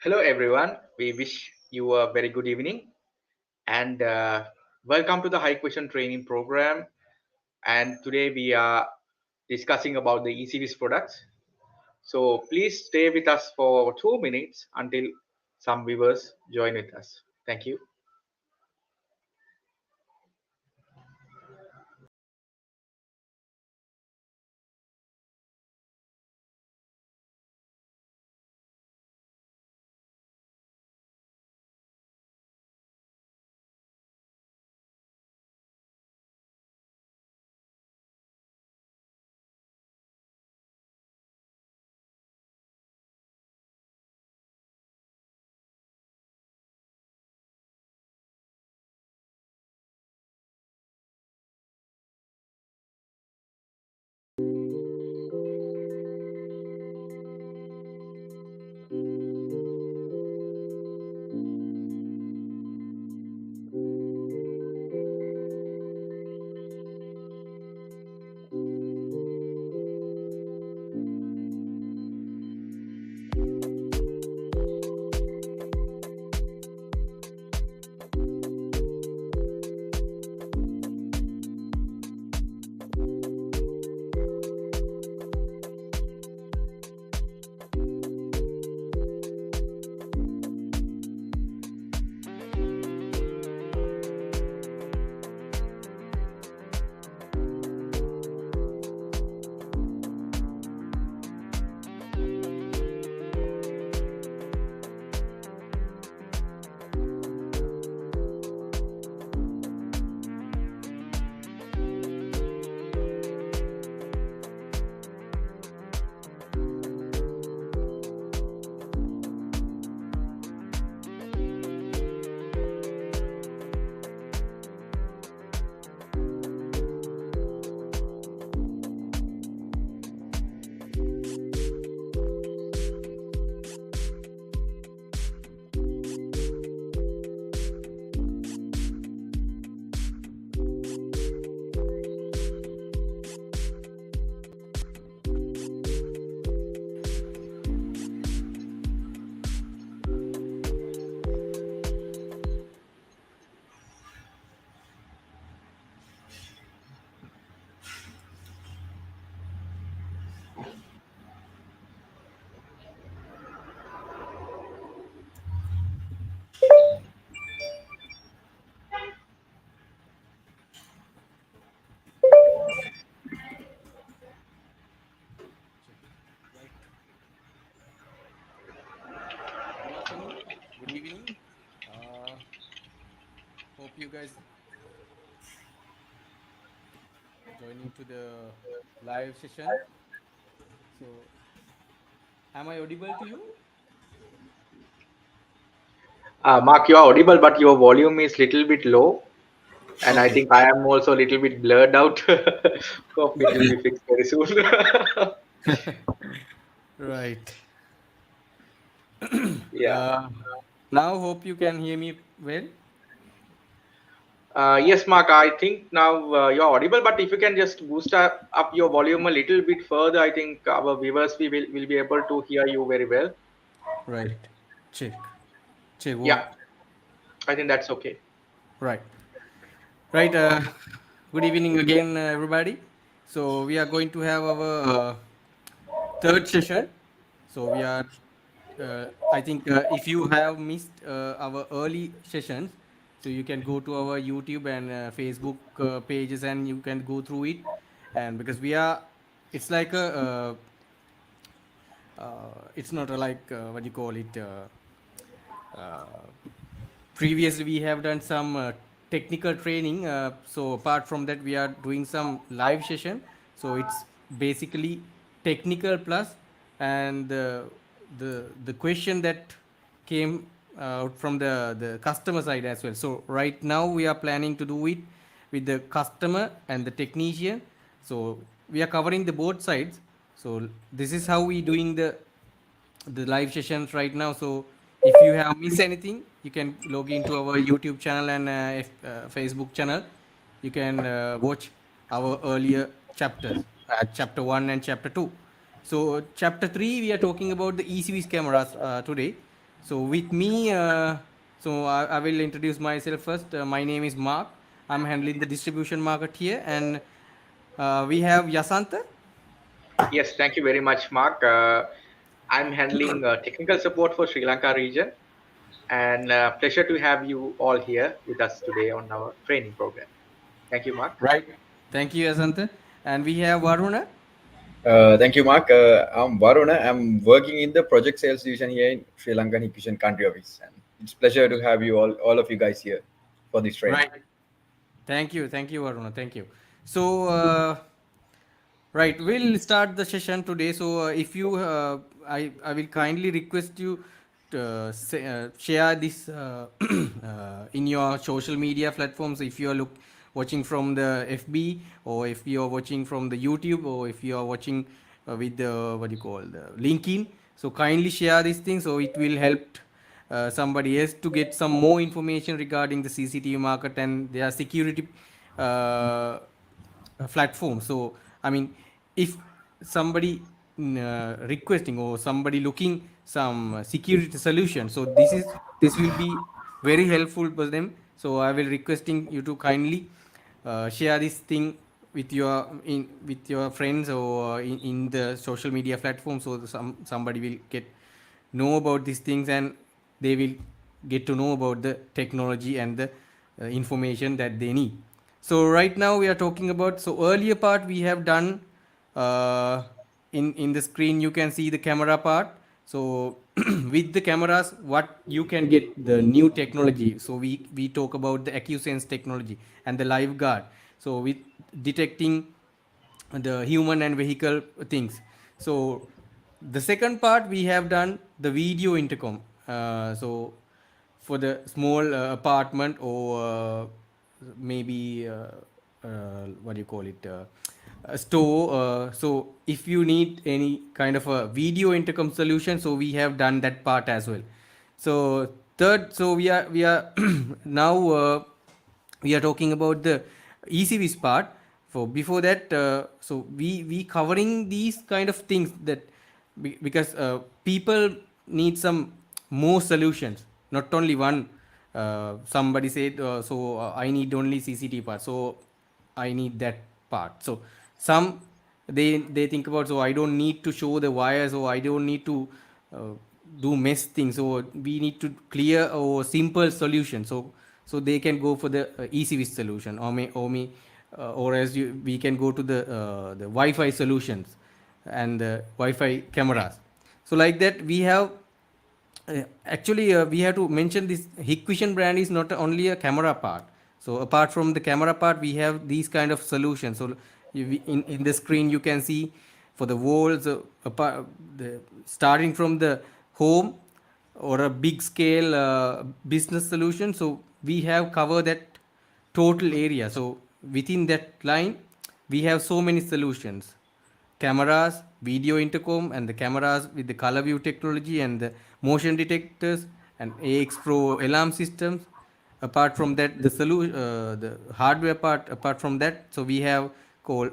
Hello, everyone. We wish you a very good evening and welcome to the Hikvision training program. And today we are discussing about the ECV's products. So please stay with us for 2 minutes until some viewers join with us. Thank you. Right. Good afternoon, good evening. Uh, Hope you guys joining to the live session. So, am I audible to you? Mark, you are audible, but your volume is little bit low. And I Okay. think I am also a little bit blurred out. Hope it will be fixed very soon. Right. Yeah. Uh, Now, hope you can hear me well. Yes, Mark, I think now you're audible, but if you can just boost up your volume a little bit further, I think our viewers will be able to hear you very well. Right. Check. Check. Yeah, I think that's okay. Right. Right. Good evening again, everybody. So, we are going to have our third session. So we are, I think, if you have missed our early sessions, so you can go to our YouTube and Facebook pages and you can go through it. And because we are, it's like it's not a like what do you call it. Uh, Previously we have done some technical training, so apart from that we are doing some live session, so it's basically technical plus, and the question that came out from the customer side as well. So right now we are planning to do it with the customer and the technician, so we are covering the both sides. So this is how we doing the live sessions right now. So if you have missed anything, you can log into our YouTube channel and Facebook channel. You can watch our earlier chapters, chapter 1 and chapter 2. So chapter 3, we are talking about the ECV's cameras today. So with me, I will introduce myself first. My name is Mark. I'm handling the distribution market here, and we have Yasanta. Yes, thank you very much, Mark. I'm handling technical support for Sri Lanka region, and pleasure to have you all here with us today on our training program. Thank you, Mark. Right. Thank you, Yasanta. And we have Varuna. Thank you, Mark. I'm Varuna. I'm working in the project sales division here in Sri Lankan Hikvision country office. And it's a pleasure to have you all of you guys here for this training. Right. Thank you, Varuna. Thank you. So, right, we'll start the session today. So, if you, I will kindly request you to share this in your social media platforms. If you are watching from the FB, or if you are watching from the YouTube, or if you are watching with the what do you call the LinkedIn. So, kindly share these things. So, it will help somebody else to get some more information regarding the CCTV market and their security platform. So, I mean, if somebody requesting or somebody looking some security solution, so this will be very helpful for them. So, I will requesting you to kindly share this thing with your friends or in the social media platform, so somebody will get know about these things, and they will get to know about the technology and the information that they need. So right now we are talking about, so earlier part we have done uh, in the screen you can see the camera part. So with the cameras what you can get the new technology. So we talk about the AccuSense technology and the live guard. So with detecting the human and vehicle things. So the second part we have done the video intercom. So for the small apartment or maybe what do you call it, a store. So if you need any kind of a video intercom solution, so we have done that part as well. So third, so we are now we are talking about the ECVs part. For before that, so we covering these kind of things that because people need some more solutions, not only one. Somebody said, I need only CCT part, so I need that part. So some they think about, so I don't need to show the wires, or I don't need to uh, do mess things, so we need to clear or simple solution. So they can go for the ECV solution, or else we can go to the Wi-Fi solutions and the Wi-Fi cameras. So like that we have actually we have to mention this Hikvision brand is not only a camera part. So apart from the camera part we have these kind of solutions. So in the screen you can see for the walls, starting from the home or a big scale business solution. So we have covered that total area. So within that line we have so many solutions: cameras, video intercom, and the cameras with the color view technology and the motion detectors and AX Pro alarm systems. Apart from that, the hardware part. Apart from that, so we have called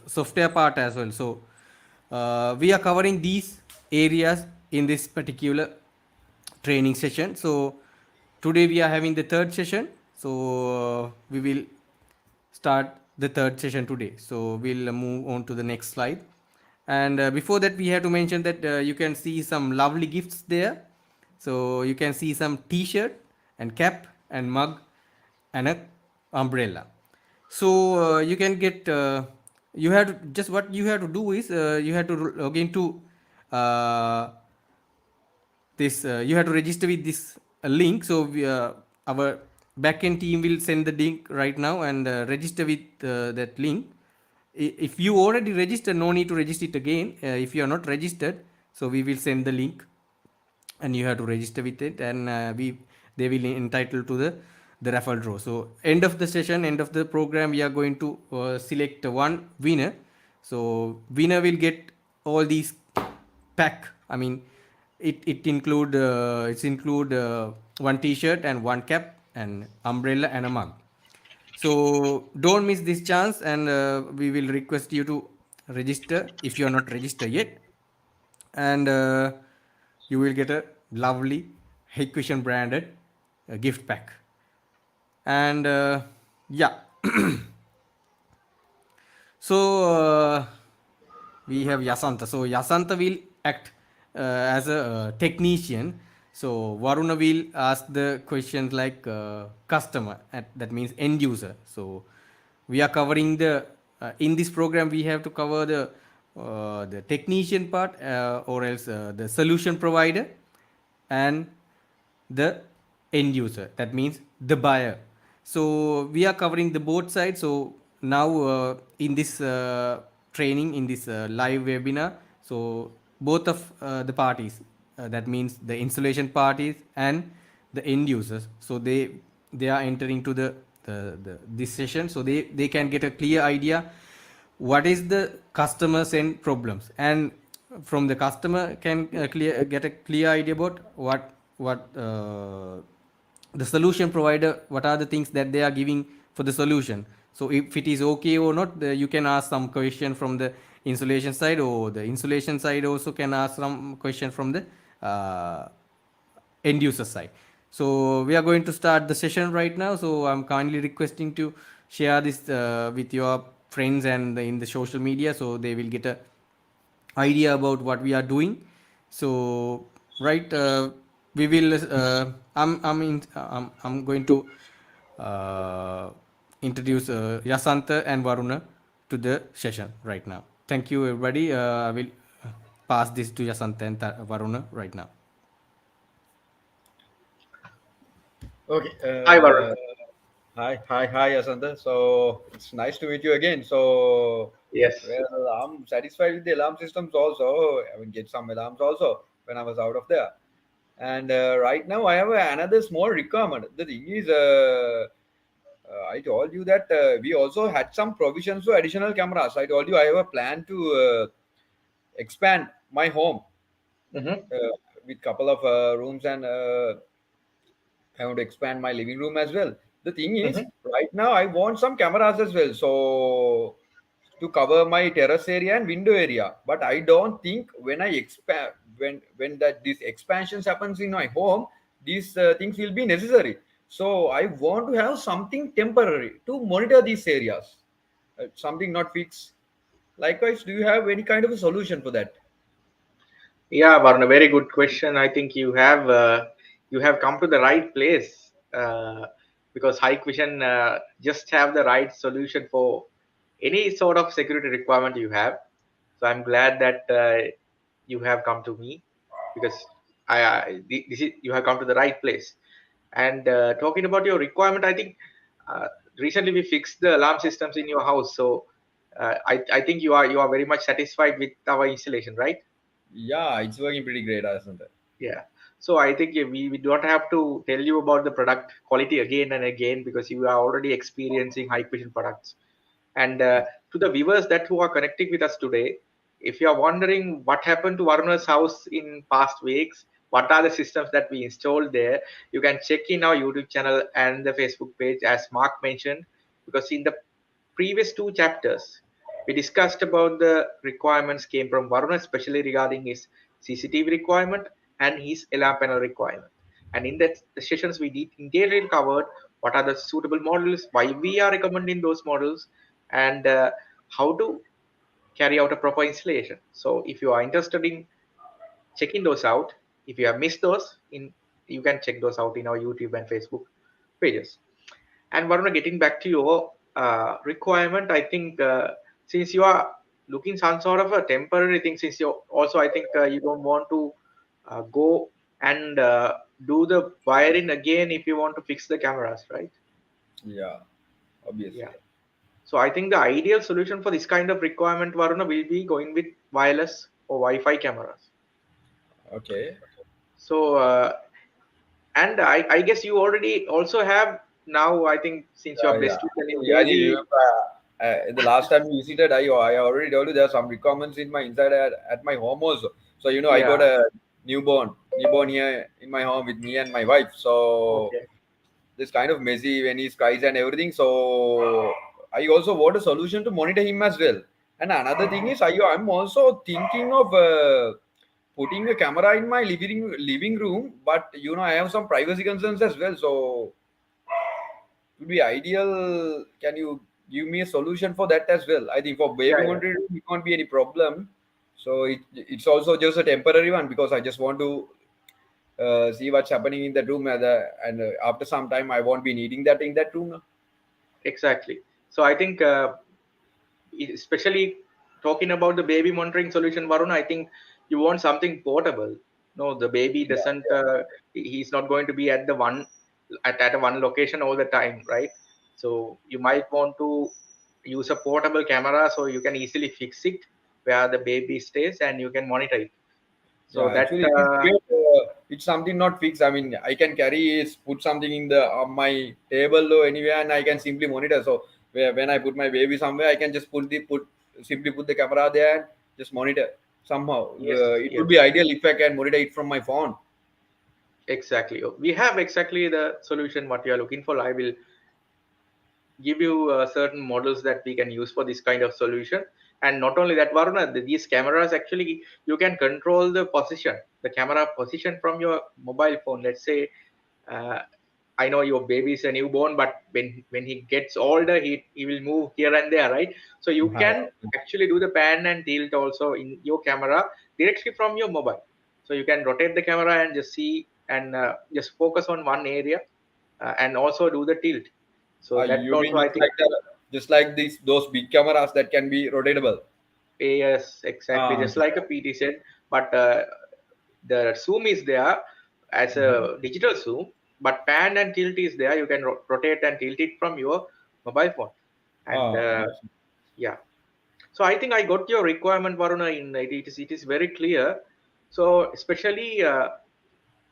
software part as well. So we are covering these areas in this particular training session. So today we are having the third session. So we will start the third session today. So we'll move on to the next slide. And before that, we have to mention that you can see some lovely gifts there. So you can see some T-shirt and cap and mug and a umbrella. So you can get. You have to just what you have to do is you have to log into uh, this. You have to register with this link. So our backend team will send the link right now and register with that link. If you already registered, no need to register it again. If you are not registered, so we will send the link and you have to register with it, and they will entitled to the raffle draw. So end of the session, end of the program, we are going to select one winner. So winner will get all these pack. I mean, it include it's include one T-shirt and one cap and umbrella and a mug. So don't miss this chance, and we will request you to register if you are not registered yet, and you will get a lovely Hikvision branded gift pack. And yeah, so we have Yasanta. So Yasanta will act as a technician. So Varuna will ask the questions like customer, that means end user. So we are covering the in this program we have to cover the technician part, or else the solution provider and the end user, that means the buyer. So we are covering the both sides. So now in this training, in this live webinar, so both of the parties, that means the installation parties and the end users, so they are entering to the this session, so they can get a clear idea what is the customer's end problems, and from the customer can get a clear idea about what the solution provider, what are the things that they are giving for the solution. So if it is okay or not, you can ask some question from the installation side, or the installation side also can ask some question from the end user side. So we are going to start the session right now. So I'm kindly requesting to share this with your friends and in the social media, so they will get a idea about what we are doing. So right, we will. I'm going to introduce Yasanta and Varuna to the session right now. Thank you, everybody. I will pass this to Yasanta and Varuna right now. Okay. Hi, Varun. Hi, Asanta. So it's nice to meet you again. So, Yes. well, I'm satisfied with the alarm systems also. I mean, get some alarms also when I was out of there. And right now, I have another small requirement. The thing is, I told you that we also had some provisions for additional cameras. I told you I have a plan to expand my home Mm-hmm. with couple of rooms, and I want to expand my living room as well. The thing is, Mm-hmm. right now I want some cameras as well, so to cover my terrace area and window area. But I don't think when I expand, when that these expansions happens in my home, these things will be necessary. So I want to have something temporary to monitor these areas, something not fixed. Likewise, do you have any kind of a solution for that? Yeah, Varun, a very good question. I think you have come to the right place, because Hikvision just have the right solution for any sort of security requirement you have. So I'm glad that you have come to me, because this is, you have come to the right place. And talking about your requirement, I think uh, recently we fixed the alarm systems in your house. So I think you are very much satisfied with our installation, right? Yeah, it's working pretty great, isn't it? Yeah. So I think we don't have to tell you about the product quality again and again, because you are already experiencing high precision products. And to the viewers that who are connecting with us today, if you are wondering what happened to Varuna's house in past weeks, what are the systems that we installed there, you can check in our YouTube channel and the Facebook page, as Mark mentioned, because in the previous two chapters, we discussed about the requirements came from Varuna, especially regarding his CCTV requirement and his alarm panel requirement. And in that the sessions, we did in detail covered what are the suitable models, why we are recommending those models, and how to carry out a proper installation. So if you are interested in checking those out, if you have missed those, in you can check those out in our YouTube and Facebook pages. And Varuna, getting back to your requirement, I think since you are looking some sort of a temporary thing, since you also, I think you don't want to go and do the wiring again if you want to fix the cameras, right? Yeah, Yeah. obviously. So I think the ideal solution for this kind of requirement, Varuna, will be going with wireless or Wi-Fi cameras. Okay. So and I guess you already also have now. I think since you are Yeah. blessed with a new I did baby. remember the last time you visited, I already told you there are some requirements in my inside at my home also. So I got Yeah. a newborn here in my home with me and my wife. So Okay. this kind of messy when he cries and everything. So I also want a solution to monitor him as well. And another thing is, I'm also thinking of putting a camera in my living room, but I have some privacy concerns as well. So it would be ideal. Can you give me a solution for that as well? I think for baby Yeah, yeah. monitoring, it won't be any problem. So it's also just a temporary one because I just want to see what's happening in that room, and after some time, I won't be needing that in that room. Exactly. So I think, especially talking about the baby monitoring solution, Varun, I think you want something portable. No, the baby Yeah, doesn't. yeah. He's not going to be at the one at a one location all the time, right? So you might want to use a portable camera so you can easily fix it where the baby stays and you can monitor it. Yeah, So that actually, it is great. It's something not fixed. I mean, I can carry is put something in the on my table or anywhere, and I can simply monitor. So when I put my baby somewhere, I can just simply put the camera there and just monitor somehow. yes, It would yes, be ideal if I can monitor it from my phone. exactly. We have exactly the solution what you are looking for. I will give you certain models that we can use for this kind of solution. And not only that, Varuna, these cameras actually you can control the camera position from your mobile phone. Let's say, uh, I know your baby is a newborn, but when he gets older, he will move here and there, right? So you Yeah, can actually do the pan and tilt also in your camera directly from your mobile. So you can rotate the camera and just see and just focus on one area, and also do the tilt. So that you mean also I think. just like these those big cameras that can be rotatable? Yes, exactly. Ah, Just okay. like a PT said, but the zoom is there as Mhm. a digital zoom, but pan and tilt is there. You can rotate and tilt it from your mobile phone. And Understood. yeah, so I think I got your requirement, Varuna. In it is very clear. So especially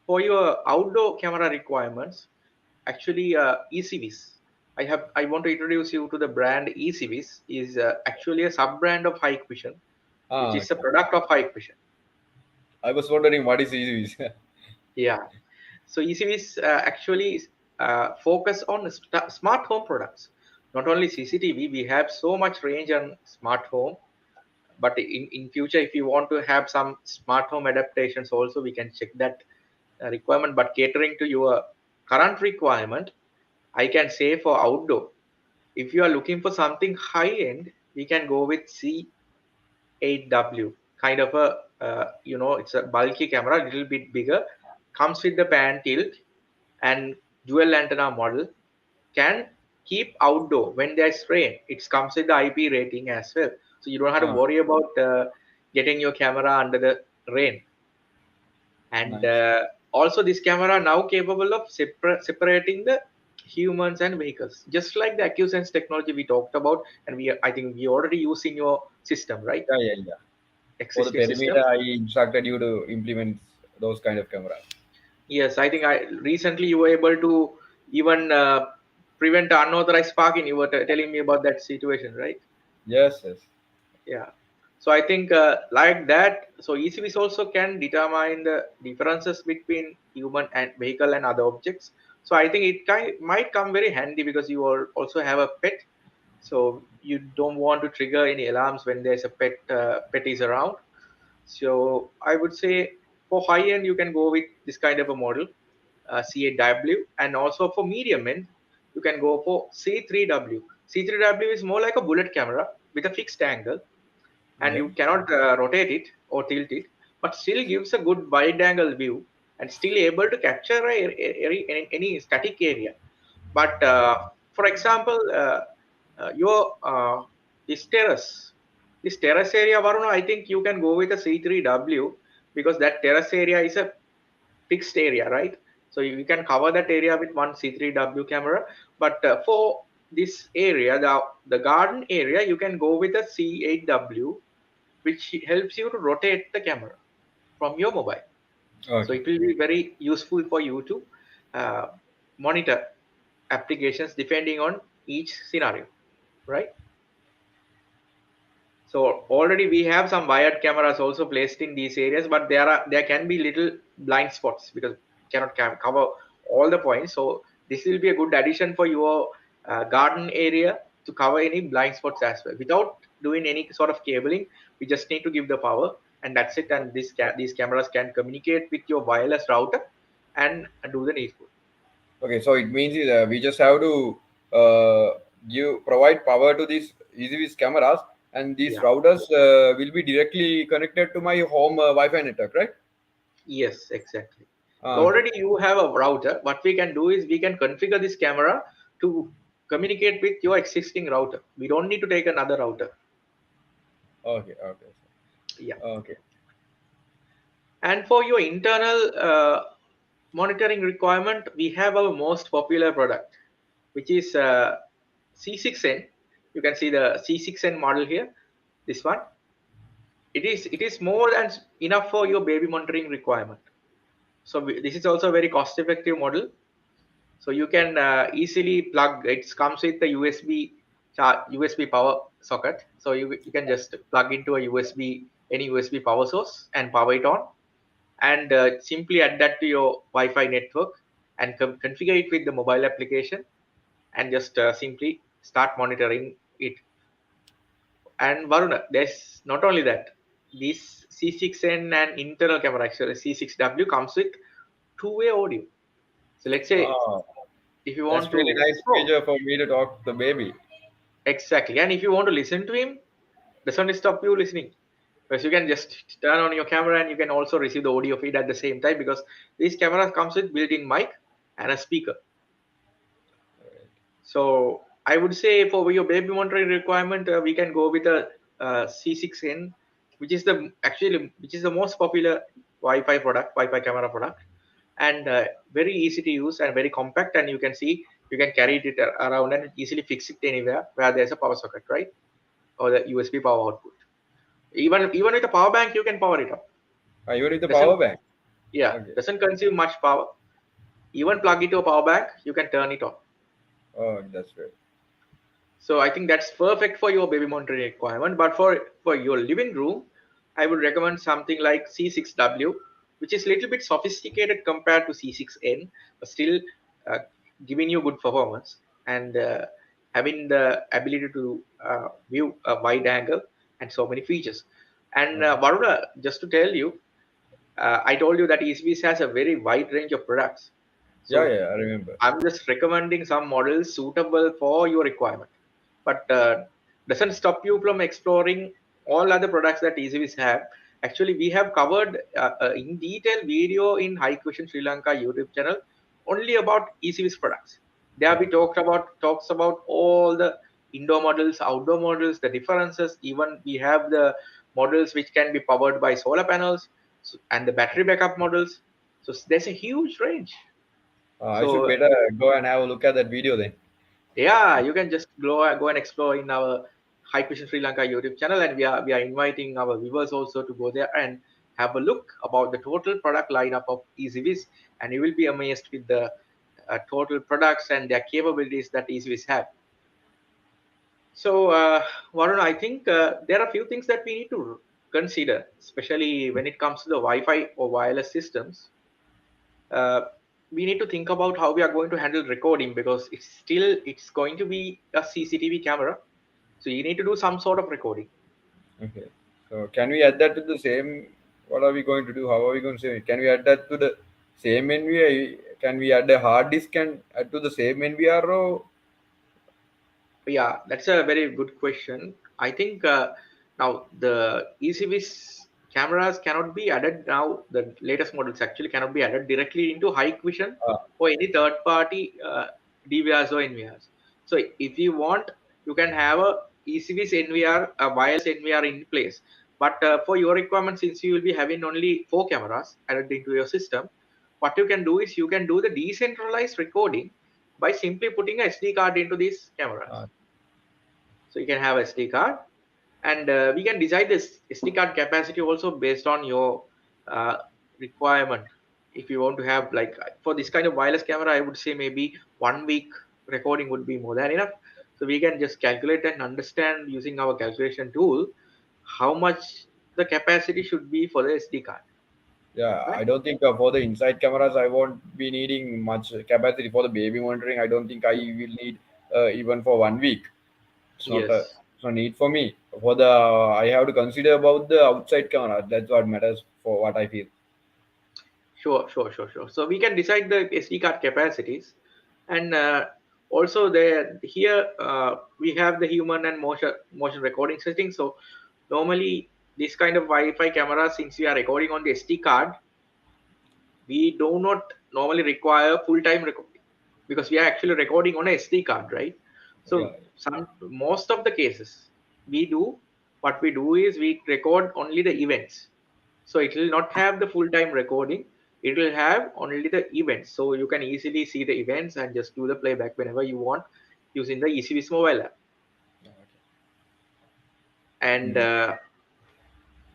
for your outdoor camera requirements, actually ECVs. I want to introduce you to the brand ECVs. Is actually a sub brand of Hikvision, which is a Okay. product of Hikvision. I was wondering what is easy. Yeah. So ECVs actually focus on smart home products. Not only CCTV, we have so much range on smart home. But in future, if you want to have some smart home adaptations, also we can check that requirement. But catering to your current requirement, I can say for outdoor, if you are looking for something high end, we can go with C8W, kind of a it's a bulky camera, a little bit bigger, comes with the pan tilt and dual antenna model, can keep outdoor when there's rain. It comes with the IP rating as well, so you don't have to Ah, worry about getting your camera under the rain. And nice. also, this camera now capable of separating the humans and vehicles, just like the AccuSense technology we talked about, and I think we already use in your system, right? Yeah, yeah, yeah. For the Existing system. perimeter, I instructed you to implement those kind of cameras. Yes, I think I recently you were able to even prevent unauthorized parking. You were telling me about that situation, right? Yes, yes. Yeah. So I think like that. So ECVs also can determine the differences between human and vehicle and other objects. So I think might come very handy because you also have a pet. So you don't want to trigger any alarms when there's a pet is around. So I would say for high end, you can go with this kind of a model, C8W, and also for medium end, you can go for C3W. C3W is more like a bullet camera with a fixed angle, and Okay. you cannot rotate it or tilt it, but still gives a good wide angle view and still able to capture any static area. But for example, your this terrace area, Varuna, I think you can go with a C3W because that terrace area is a fixed area, right? So you can cover that area with one C3W camera. But for this area, the garden area, you can go with a C8W, which helps you to rotate the camera from your mobile. So Okay. it will be very useful for you to uh, monitor applications depending on each scenario, right? So already we have some wired cameras also placed in these areas, but there can be little blind spots because cannot cover all the points. So this will be a good addition for your garden area to cover any blind spots as well. Without doing any sort of cabling, we just need to give the power. and that's it. And these cameras can communicate with your wireless router and do the needful. Okay, so it means we just have to provide power to these EasyViz cameras, and these Yeah. routers will be directly connected to my home Wi-Fi network, right? Yes, exactly. So Okay, already you have a router. What we can do is we can configure this camera to communicate with your existing router. We don't need to take another router. okay, okay, Yeah. okay. And for your internal monitoring requirement, we have our most popular product, which is C6N. You can see the C6N model here. This one. It is more than enough for your baby monitoring requirement. So this is also a very cost-effective model. So you can easily plug. It comes with the USB power socket. So you can just plug into a any USB power source and power it on, and simply add that to your Wi-Fi network and configure it with the mobile application, and just simply start monitoring it. And Varuna, there's not only that. This C6N and internal camera, actually C6W, comes with two-way audio. So let's say Ah, if you that's want really to nice oh, feature for me to talk to the baby. exactly, and if you want to listen to him, doesn't stop you listening, because you can just turn on your camera and you can also receive the audio feed at the same time, because these cameras comes with built-in mic and a speaker. So I would say for your baby monitoring requirement, we can go with a C6N, which is the most popular Wi-Fi camera product, and very easy to use and very compact. And you can see you can carry it around and easily fix it anywhere where there's a power socket, right, or the USB power output. Even with a power bank, you can power it up. Even with the Doesn't power bank. Yeah, Okay. doesn't consume much power. Even plug it to a power bank, you can turn it on. Oh, that's great. So I think that's perfect for your baby monitoring requirement. But for your living room, I would recommend something like C6W, which is a little bit sophisticated compared to C6N, but still uh, giving you good performance and having the ability to view a wide angle and so many features. And Okay. Varuna, just to tell you, I told you that ECBs has a very wide range of products. Yeah, So yeah, I remember. I'm just recommending some models suitable for your requirement, but doesn't stop you from exploring all other products that EasyViz have. Actually, we have covered in detail video in Hikvision Sri Lanka YouTube channel only about EasyViz products. There we talks about all the indoor models, outdoor models, the differences. Even we have the models which can be powered by solar panels, and the battery backup models. So there's a huge range. I should So better go and have a look at that video then. yeah, you can just go and explore in our High Question Sri Lanka YouTube channel, and we are inviting our viewers also to go there and have a look about the total product lineup of EasyViz, and you will be amazed with the total products and their capabilities that EasyViz have. So, Varun, I think there are a few things that we need to consider, especially when it comes to the Wi-Fi or wireless systems. uh, we need to think about how we are going to handle recording, because it's going to be a CCTV camera, so you need to do some sort of recording. Okay. So can we add that to the same? What are we going to do? How are we going to say? Can we add that to the same NVR? Can we add a hard disk and add to the same NVR? Yeah, that's a very good question. I think now the ECVs cameras cannot be added now. The latest models actually cannot be added directly into Hikvision Uh, or any third-party DVRs or NVRs. So if you want, you can have a ECVs NVR, a wireless NVR in place. But for your requirement, since you will be having only 4 cameras added into your system, what you can do is you can do the decentralized recording by simply putting a SD card into these cameras. uh, So you can have SD card, and we can decide this SD card capacity also based on your uh, requirement. If you want to have, like, for this kind of wireless camera, I would say maybe 1 week recording would be more than enough. So we can just calculate and understand using our calculation tool how much the capacity should be for the SD card, yeah, right? I don't think for the inside cameras I won't be needing much capacity for the baby monitoring. I don't think I will need even for 1 week. It's not a Yes. So need for me for the I have to consider about the outside camera. That's what matters for what I feel. Sure. So we can decide the SD card capacities, and also there here we have the human and motion recording settings. So normally this kind of Wi-Fi camera, since we are recording on the SD card, we do not normally require full-time recording because we are actually recording on a SD card, right? Yeah. So some most of the cases we do what we do is we record only the events. So it will not have the full-time recording. It will have only the events. So you can easily see the events and just do the playback whenever you want using the ECV's mobile app. And Mm.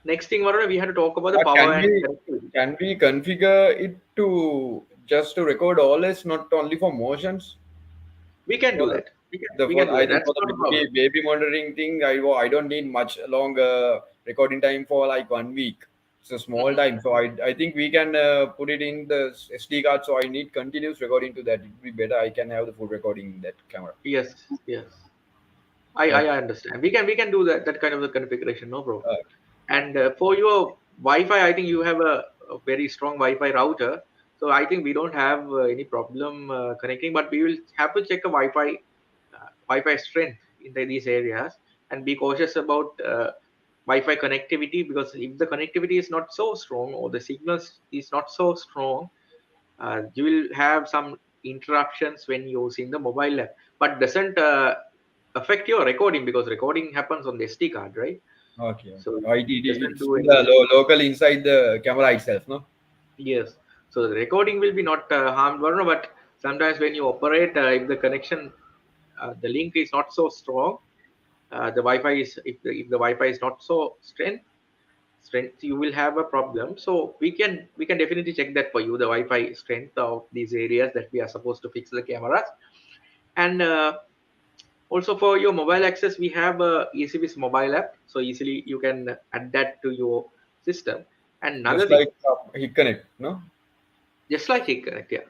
next thing, Varuna, we had to talk about the But power and connectivity. can we configure it to just to record all this, not only for motions? We can For do the, that. We for can the, do I that. think That's for the not a problem. baby monitoring thing, I don't need much longer recording time for like 1 week. It's a small Mhm. time, so I think we can put it in the SD card. So I need continuous recording to that. It would be better. I can have the full recording in that camera. Yes. I Okay. understand. We can do that kind of the configuration, no problem. Uh, And for your Wi-Fi, I think you have a very strong Wi-Fi router. So I think we don't have any problem connecting, but we will have to check a Wi-Fi strength in these areas and be cautious about Wi-Fi connectivity, because if the connectivity is not so strong or the signals is not so strong, you will have some interruptions when using the mobile app, but doesn't affect your recording because recording happens on the SD card, right? okay. So doesn't It's do in the anything. local inside the camera itself, no? Yes. So the recording will be not harmed, Varuna, but sometimes when you operate, if the connection, the link is not so strong, the Wi-Fi is if the Wi-Fi is not so strength, you will have a problem. So we can definitely check that for you, the Wi-Fi strength of these areas that we are supposed to fix the cameras. And also for your mobile access, we have a ECB's mobile app, so easily you can add that to your system. And another Just thing, like Hit Connect, no? just like Hikconnect, yeah.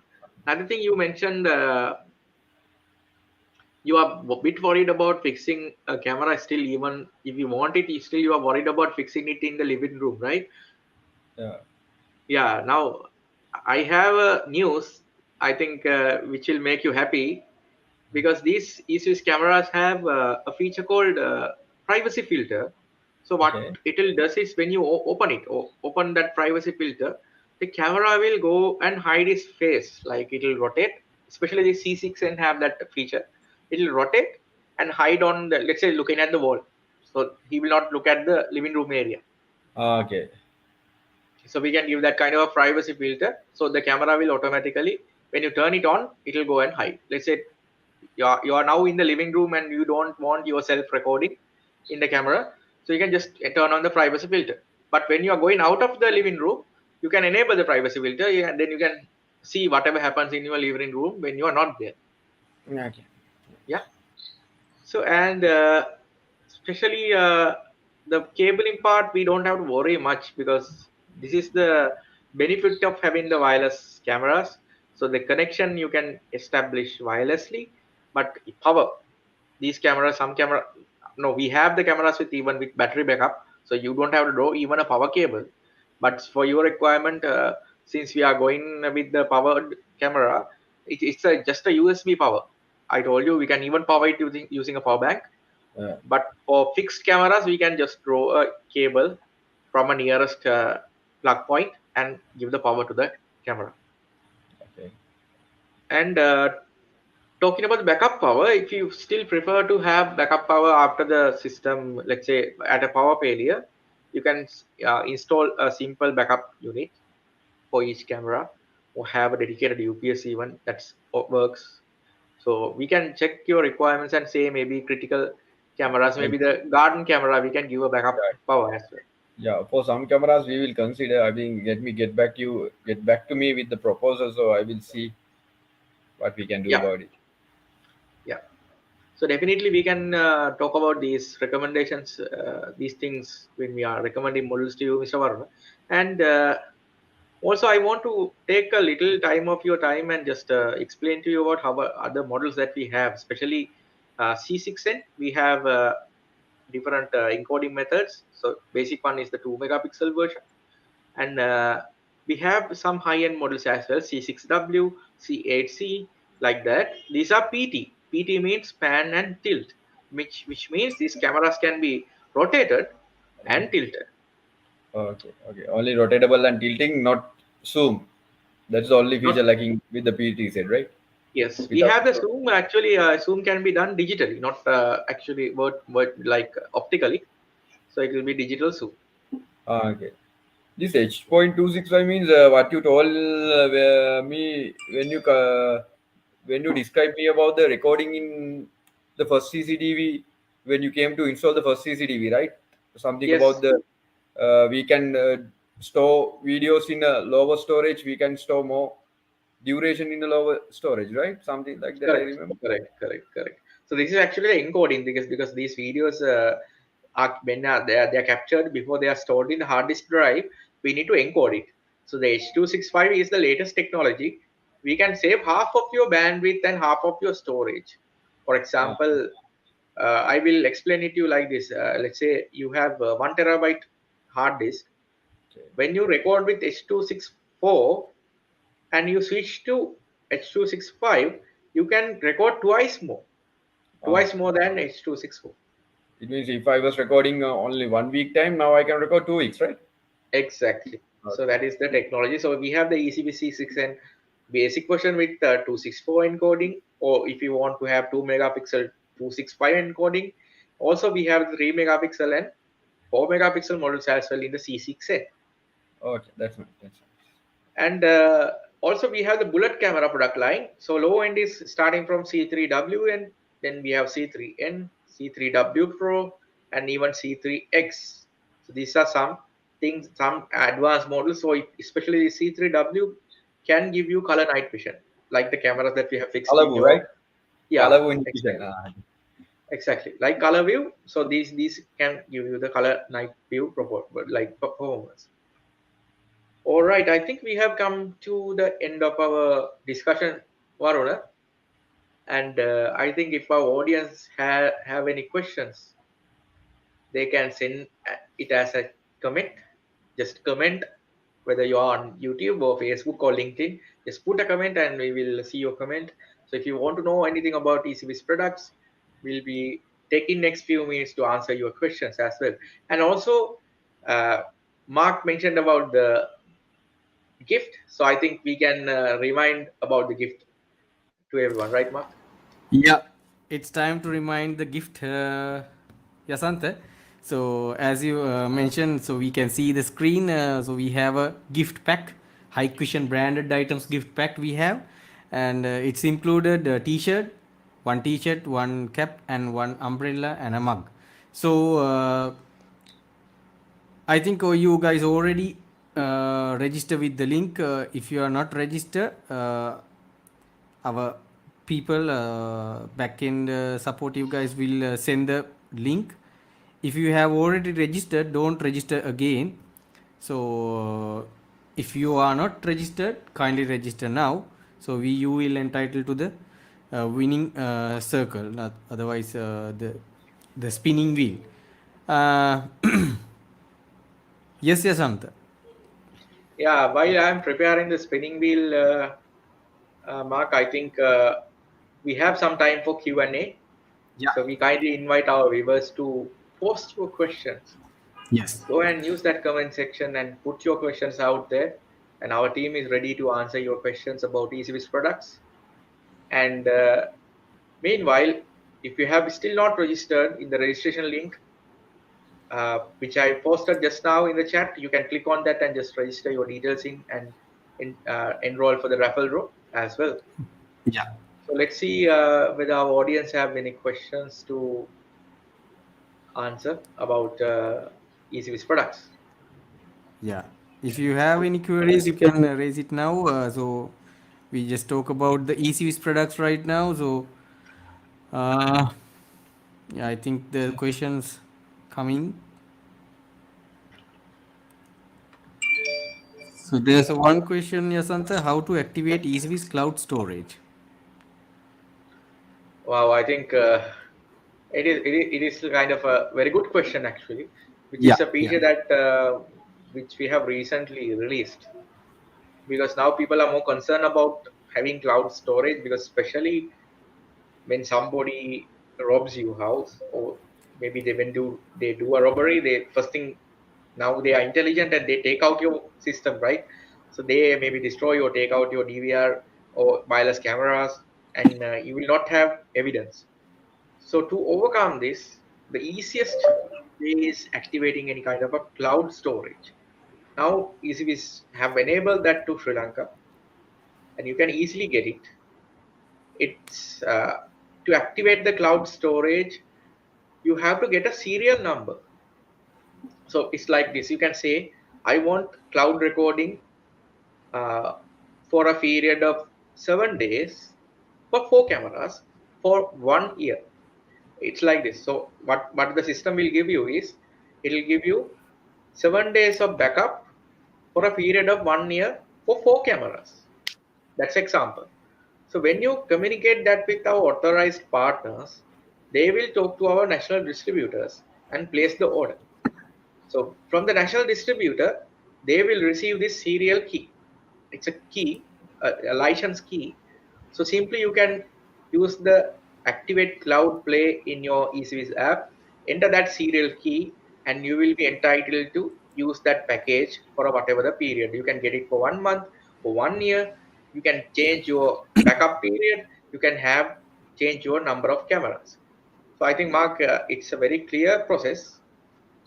Another thing you mentioned, you are a bit worried about fixing a camera still, even if you want it, still you are worried about fixing it in the living room, right? Yeah. Yeah. Now, I have a news, I think, which will make you happy, because these ECS cameras have a feature called privacy filter. So what Okay. it will does is when you open it, or open that privacy filter, the camera will go and hide its face, like it will rotate. Especially the C6N have that feature. It will rotate and hide on the, let's say, looking at the wall. So he will not look at the living room area. Okay. So we can give that kind of a privacy filter. So the camera will automatically, when you turn it on, it will go and hide. Let's say you are now in the living room and you don't want yourself recording in the camera, so you can just turn on the privacy filter. But when you are going out of the living room, you can enable the privacy filter, and then you can see whatever happens in your living room when you are not there. Okay. Yeah. So and especially the cabling part, we don't have to worry much, because this is the benefit of having the wireless cameras. So the connection you can establish wirelessly, but power, these cameras, some camera, no, we have the cameras with even with battery backup, so you don't have to draw even a power cable. But for your requirement, since we are going with the powered camera, it's just a USB power. I told you we can even power it using a power bank. Yeah. But for fixed cameras, we can just draw a cable from a nearest plug point and give the power to the camera. Okay. And talking about the backup power, if you still prefer to have backup power after the system, let's say at a power failure, you can install a simple backup unit for each camera, or have a dedicated UPS even that's works. So we can check your requirements and say maybe critical cameras, Yeah. maybe the garden camera, we can give a backup power as well. Yeah, for some cameras we will consider. I mean, get back to me with the proposal, so I will see what we can do Yeah, about it. yeah. So definitely we can talk about these recommendations, these things when we are recommending models to you, Mr. Varun. And also, I want to take a little time of your time and just explain to you about how other models that we have, especially C6N. We have different encoding methods. So basic one is the 2 megapixel version, and we have some high-end models as well, C6W, C8C, like that. These are PT. PT means pan and tilt, which means these cameras can be rotated and tilted. Okay, okay. Only rotatable and tilting, not zoom. That's the only Not feature lacking with the PT set, right? Yes, we Without have the zoom. zoom. Actually, zoom can be done digitally, not actually word like optically. So it will be digital zoom. Okay. This H.265 means what you told me when you described me about the recording in the first CCTV when you came to install the first CCTV, right? Something about Yes, the we can store videos in a lower storage. We can store more duration in a lower storage, right? Something like that. I correct, remember. correct. So this is actually the encoding because these videos are when they are captured before they are stored in the hard disk drive. We need to encode it. So the H.265 is the latest technology. We can save half of your bandwidth and half of your storage. For Uh, example, I will explain it to you like this. Let's say you have 1 terabyte hard disk. okay. When you record with H.264 and you switch to H.265, you can record twice Okay. more than H.264. It means if I was recording only 1 week time, now I can record 2 weeks, right? Exactly. So Okay. that is the technology. So we have the ECB-C6 and basic version with 264 encoding, or if you want to have 2 megapixel 265 encoding. Also, we have 3 megapixel and 4 megapixel models as well in the C6N. Okay. That's nice. That's nice. And also we have the bullet camera product line. So low end is starting from C3W, and then we have C3N, C3W Pro, and even C3X. So these are some things, some advanced models. So especially the C3W can give you color night vision, like the cameras that we have fixed in Alavu, your, right? yeah, Alavu indication. exactly. Exactly, like color view. So these can give you the color night view like performance. All right, I think we have come to the end of our discussion, Varuna. And I think if our audience have any questions, they can send it as a comment. Just comment whether you are on YouTube or Facebook or LinkedIn. Just put a comment and we will see your comment. So if you want to know anything about ECB's products, we'll be taking next few minutes to answer your questions as well. And also, uh, Mark mentioned about the gift. So I think we can remind about the gift to everyone, right, Mark? Yeah, it's time to remind the gift, Yasanta. So as you mentioned, so we can see the screen. So we have a gift pack, Hikvision branded items gift pack we have, and it's included a T-shirt, one cap, and one umbrella and a mug. So I think you guys already register with the link. If you are not registered, our people back end support you guys will send the link. If you have already registered, don't register again. So if you are not registered, kindly register now, so you will entitled to the winning circle, not otherwise the spinning wheel. uh, yes, Anta. Yeah, while I'm preparing the spinning wheel, Mark, I think we have some time for Q&A. Yeah. So we kindly invite our viewers to post your questions. Yes. Go and use that comment section and put your questions out there. And our team is ready to answer your questions about ECB's products. And meanwhile, if you have still not registered, in the registration link, which I posted just now in the chat, you can click on that and just register your details and enroll for the raffle draw as well. Yeah. So let's see whether our audience have any questions to answer about ECB's products. Yeah. If you have any queries, you can raise it now. So we just talk about the ECV's products right now. So uh, yeah, I think the questions coming. So there's a one question, Yasanta, how to activate ECV's cloud storage? Wow, I think It is kind of a very good question actually, which Yeah, is a yeah, feature that which we have recently released, because now people are more concerned about having cloud storage, because especially when somebody robs your house, or maybe they do a robbery, they first thing, now they are intelligent and they take out your system, right? So they maybe destroy or take out your DVR or wireless cameras, and you will not have evidence. So to overcome this, the easiest way is activating any kind of a cloud storage. Now ECBs have enabled that to Sri Lanka, and you can easily get it. It's To activate the cloud storage, you have to get a serial number. So it's like this: you can say, I want cloud recording uh, for a period of 7 days for 4 cameras for 1 year. It's like this. So what the system will give you is, it will give you 7 days of backup for a period of 1 year for 4 cameras. That's example. So when you communicate that with our authorized partners, they will talk to our national distributors and place the order. So from the national distributor, they will receive this serial key. It's a key, a license key. So simply you can use the Activate Cloud Play in your eCVs app, enter that serial key, and you will be entitled to use that package for whatever the period. You can get it for 1 month, for 1 year. You can change your backup period. You can have change your number of cameras. So I think, Mark, it's a very clear process.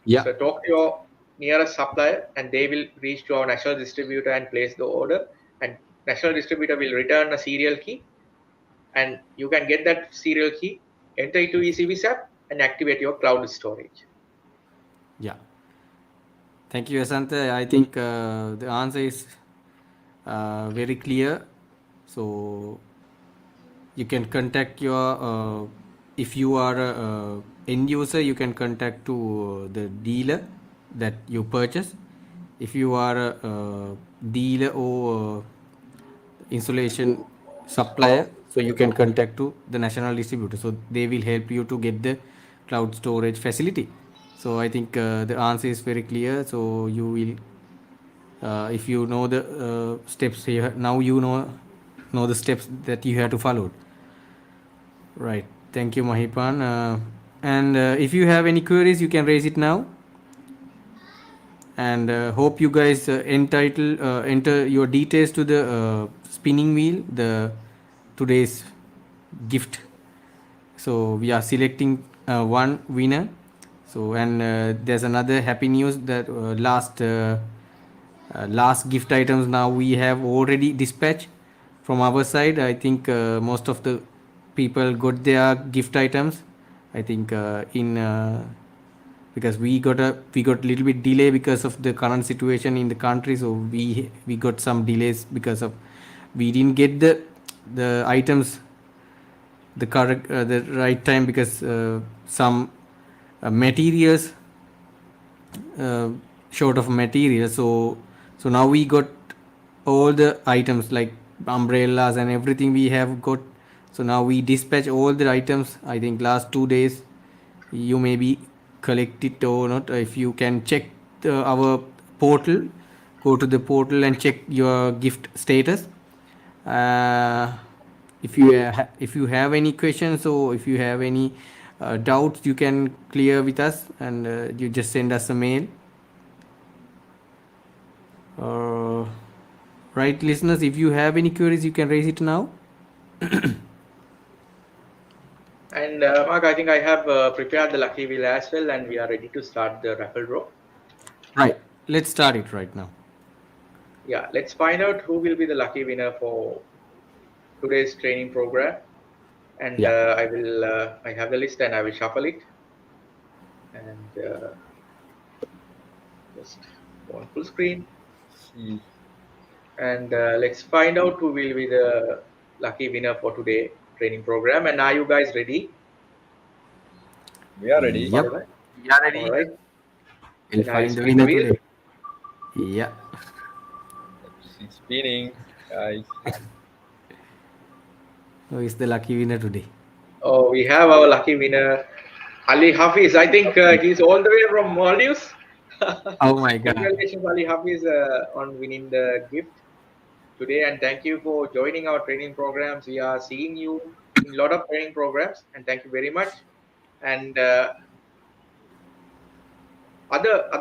yeah, So talk to your nearest supplier, and they will reach to our national distributor and place the order. And national distributor will return a serial key, and you can get that serial key, enter it to ECB's app, and activate your cloud storage. yeah. Thank you, Asanta. I think the answer is very clear. So you can contact your if you are a, end user, you can contact to the dealer that you purchase. If you are a dealer or installation supplier, so you can contact to the national distributor, so they will help you to get the cloud storage facility. So I think the answer is very clear. So you will if you know the steps here, now you know the steps that you have to follow. Right. Thank you, Mahipan. And if you have any queries, you can raise it now. And hope you guys enter your details to the spinning wheel, the today's gift. So we are selecting one winner. So and there's another happy news that last gift items now we have already dispatched from our side. I think most of the people got their gift items. I think in because we got little bit delay because of the current situation in the country, so we got some delays because of we didn't get the items the correct the right time, because some materials uh, short of material. So now we got all the items like umbrellas and everything we have got. So now we dispatch all the items. I think last 2 days you maybe collect it or not. If you can check our portal, go to the portal and check your gift status. uh, if you have any questions or if you have any doubts, you can clear with us, and you just send us a mail. uh, right, listeners, if you have any queries, you can raise it now. And Mark, I think I have prepared the lucky wheel as well, and we are ready to start the raffle draw. Right, let's start it right now. Yeah, let's find out who will be the lucky winner for today's training program. And Yeah. I have the list and I will shuffle it. And just go on full screen. See, And let's find out who will be the lucky winner for today training program. And are you guys ready? we are ready. All Yep. right. We are All ready. right. We'll Then I'll find the spin the winner wheel. today. Yeah. Let's see, spinning, guys. Who is the lucky winner today? Oh, we have our lucky winner, Ali Hafiz. I think he's all the way from Maldives. Oh my God. Congratulations, Ali Hafiz, on winning the gift today, and thank you for joining our training programs. We are seeing you in a lot of training programs, and thank you very much. And other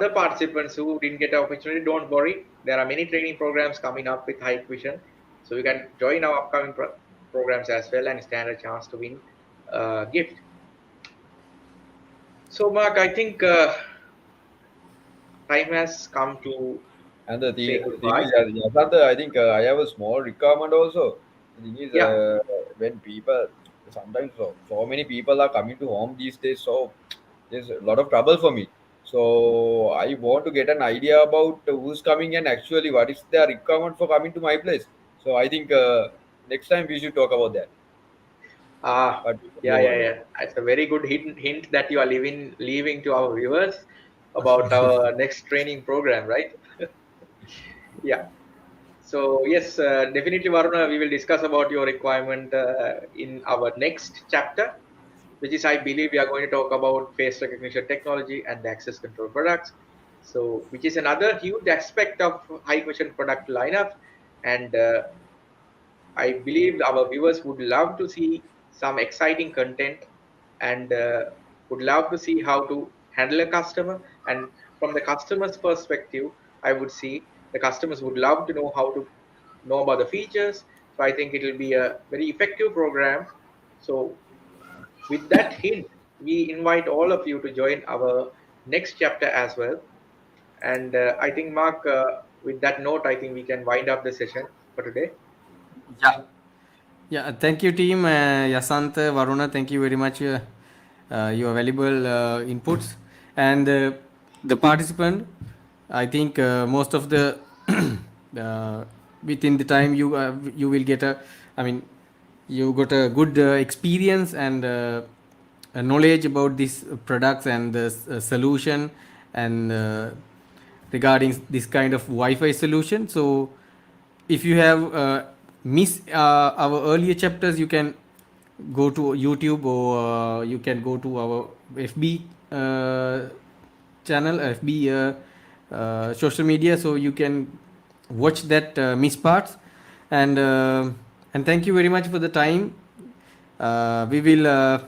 participants who didn't get the opportunity, don't worry. There are many training programs coming up with Hikvision, so you can join our upcoming programs as well and stand a chance to win a gift. So, Mark, I think time has come to And the say thing goodbye. is, Yasanta, I think I have a small requirement also. The thing is, Yeah. when people, sometimes so many people are coming to home these days, so there's a lot of trouble for me. So I want to get an idea about who's coming and actually what is their requirement for coming to my place. So I think next time we should talk about that. Ah, What do yeah, you yeah, want? yeah. It's a very good hint that you are leaving to our viewers about our next training program, right? Yeah. So yes, definitely, Varuna, we will discuss about your requirement in our next chapter, which is, I believe, we are going to talk about face recognition technology and the access control products. So, which is another huge aspect of high question product lineup, and I believe our viewers would love to see some exciting content and would love to see how to handle a customer. And from the customer's perspective, I would see the customers would love to know how to know about the features. So I think it will be a very effective program. So with that hint, we invite all of you to join our next chapter as well. And I think, Mark, with that note, I think we can wind up the session for today. Yeah. Yeah, thank you, team. Yasant, Varuna, thank you very much. Your valuable inputs. And the participant, I think most of the within the time you will get a, I mean, you got a good experience and knowledge about these products and the solution and regarding this kind of Wi-Fi solution. So if you have missed our earlier chapters, you can go to YouTube or you can go to our FB channel, FB social media, so you can watch that missed parts. And thank you very much for the time. We will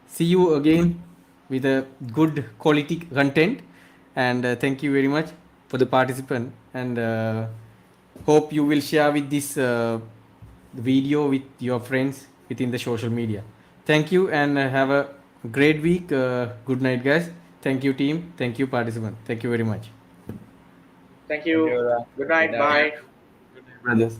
see you again with a good quality content. And thank you very much for the participant. And hope you will share with this video with your friends within the social media. Thank you and have a great week. Good night, guys. Thank you, team. Thank you, participant. Thank you very much. Thank Thank you. you. Good Good night. night. Bye. Brothers.